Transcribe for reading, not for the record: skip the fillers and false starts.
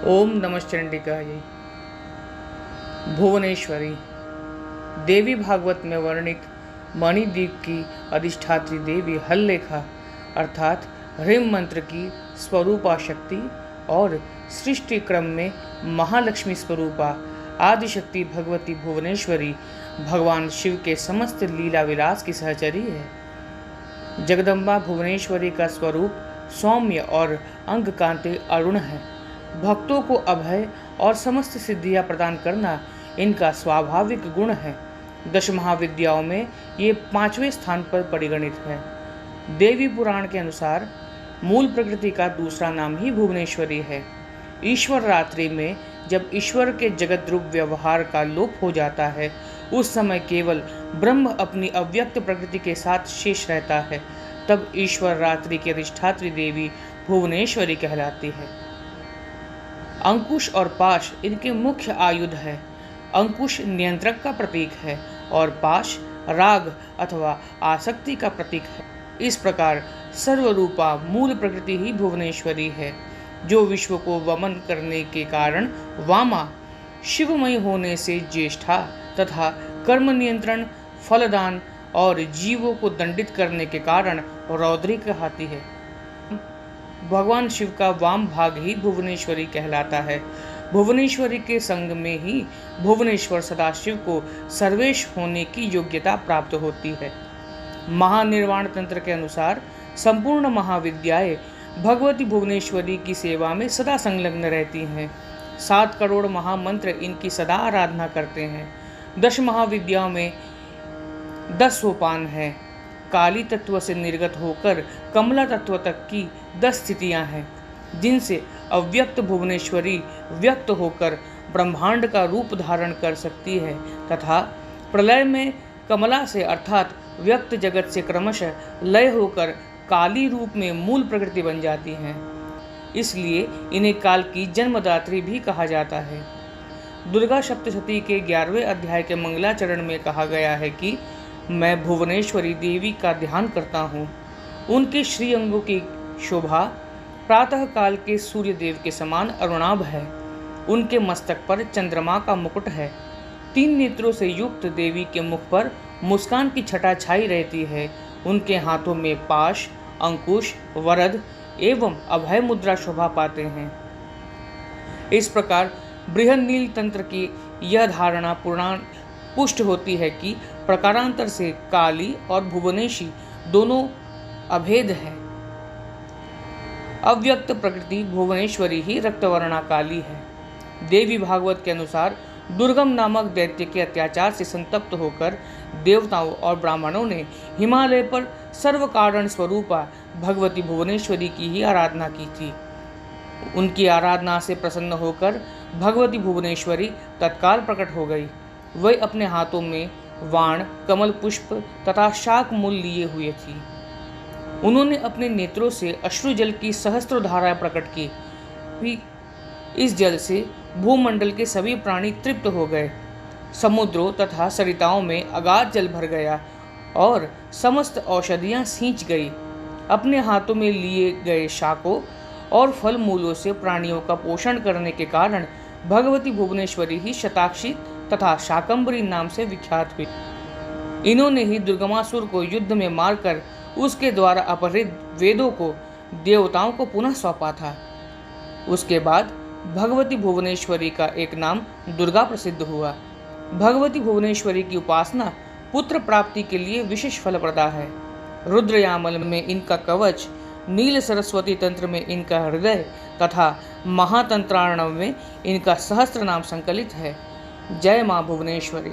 ओम नमश्चंडिकाय। भुवनेश्वरी देवी भागवत में वर्णित मणिद्वीप की अधिष्ठात्री देवी हल्लेखा अर्थात ह्रीम मंत्र की स्वरूपा शक्ति और सृष्टि क्रम में महालक्ष्मी स्वरूपा आदिशक्ति भगवती भुवनेश्वरी भगवान शिव के समस्त लीला विलास की सहचरी है। जगदम्बा भुवनेश्वरी का स्वरूप सौम्य और अंग कांति अरुण है। भक्तों को अभय और समस्त सिद्धियां प्रदान करना इनका स्वाभाविक गुण है। दश महाविद्याओं में ये 5वें स्थान पर परिगणित है। देवी पुराण के अनुसार मूल प्रकृति का दूसरा नाम ही भुवनेश्वरी है। ईश्वर रात्रि में जब ईश्वर के जगत रूप व्यवहार का लोप हो जाता है, उस समय केवल ब्रह्म अपनी अव्यक्त प्रकृति के साथ शेष रहता है। तब ईश्वर रात्रि की अधिष्ठात्री देवी भुवनेश्वरी कहलाती है। अंकुश और पाश इनके मुख्य आयुध है। अंकुश नियंत्रक का प्रतीक है और पाश राग अथवा आसक्ति का प्रतीक है। इस प्रकार सर्वरूपा मूल प्रकृति ही भुवनेश्वरी है, जो विश्व को वमन करने के कारण वामा, शिवमयी होने से ज्येष्ठा तथा कर्म नियंत्रण, फलदान और जीवों को दंडित करने के कारण रौद्री कहलाती है। भगवान शिव का वाम भाग ही भुवनेश्वरी कहलाता है। भुवनेश्वरी के संग में ही भुवनेश्वर सदाशिव को सर्वेश होने की योग्यता प्राप्त होती है। महानिर्वाण तंत्र के अनुसार संपूर्ण महाविद्याएं भगवती भुवनेश्वरी की सेवा में सदा संलग्न रहती हैं। 7 करोड़ महामंत्र इनकी सदा आराधना करते हैं। 10 महाविद्याओं में 10 सोपान हैं। काली तत्व से निर्गत होकर कमला तत्व तक की 10 स्थितियां हैं, जिनसे अव्यक्त भुवनेश्वरी व्यक्त होकर ब्रह्मांड का रूप धारण कर सकती है तथा प्रलय में कमला से अर्थात व्यक्त जगत से क्रमशः लय होकर काली रूप में मूल प्रकृति बन जाती हैं। इसलिए इन्हें काल की जन्मदात्री भी कहा जाता है। दुर्गा सप्तशती के 11वें अध्याय के मंगलाचरण में कहा गया है कि मैं भुवनेश्वरी देवी का ध्यान करता हूँ। उनके श्री अंगों की शोभा प्रातः काल के सूर्य देव के समान अरुणाभ है। उनके मस्तक पर चंद्रमा का मुकुट है। 3 नेत्रों से युक्त देवी के मुख पर मुस्कान की छटा छाई रहती है। उनके हाथों में पाश, अंकुश, वरद एवं अभय मुद्रा शोभा पाते हैं। इस प्रकार बृहन्नील तंत्र की यह धारणा पुराण पुष्ट होती है कि प्रकारांतर से काली और भुवनेशी दोनों अभेद हैं। अव्यक्त प्रकृति भुवनेश्वरी ही रक्तवर्णा काली है। देवी भागवत के अनुसार दुर्गम नामक दैत्य के अत्याचार से संतप्त होकर देवताओं और ब्राह्मणों ने हिमालय पर सर्व कारण स्वरूपा भगवती भुवनेश्वरी की ही आराधना की थी। उनकी आराधना से प्रसन्न होकर भगवती भुवनेश्वरी तत्काल प्रकट हो गई। वह अपने हाथों में वाण, कमल पुष्प तथा शाक मूल लिए हुए थी। उन्होंने अपने नेत्रों से अश्रु जल की सहस्त्र धाराएं प्रकट की। इस जल से भूमंडल के सभी प्राणी तृप्त हो गए। समुद्रों तथा सरिताओं में अगाध जल भर गया और समस्त औषधियां सींच गई। अपने हाथों में लिए गए शाकों और फल मूलों से प्राणियों का पोषण करने के कारण भगवती भुवनेश्वरी ही शताक्षी तथा शाकंभरी नाम से विख्यात हुई। इन्होंने ही दुर्गमासुर को युद्ध में मारकर उसके द्वारा अपहृत वेदों को देवताओं को पुनः सौंपा था। उसके बाद भगवती भुवनेश्वरी का एक नाम दुर्गा प्रसिद्ध हुआ। भगवती भुवनेश्वरी की उपासना पुत्र प्राप्ति के लिए विशेष फलप्रदा है। रुद्रयामल में इनका कवच, नील सरस्वती तंत्र में इनका हृदय तथा महातंत्रार्णव में इनका सहस्त्र नाम संकलित है। जय मां भुवनेश्वरी।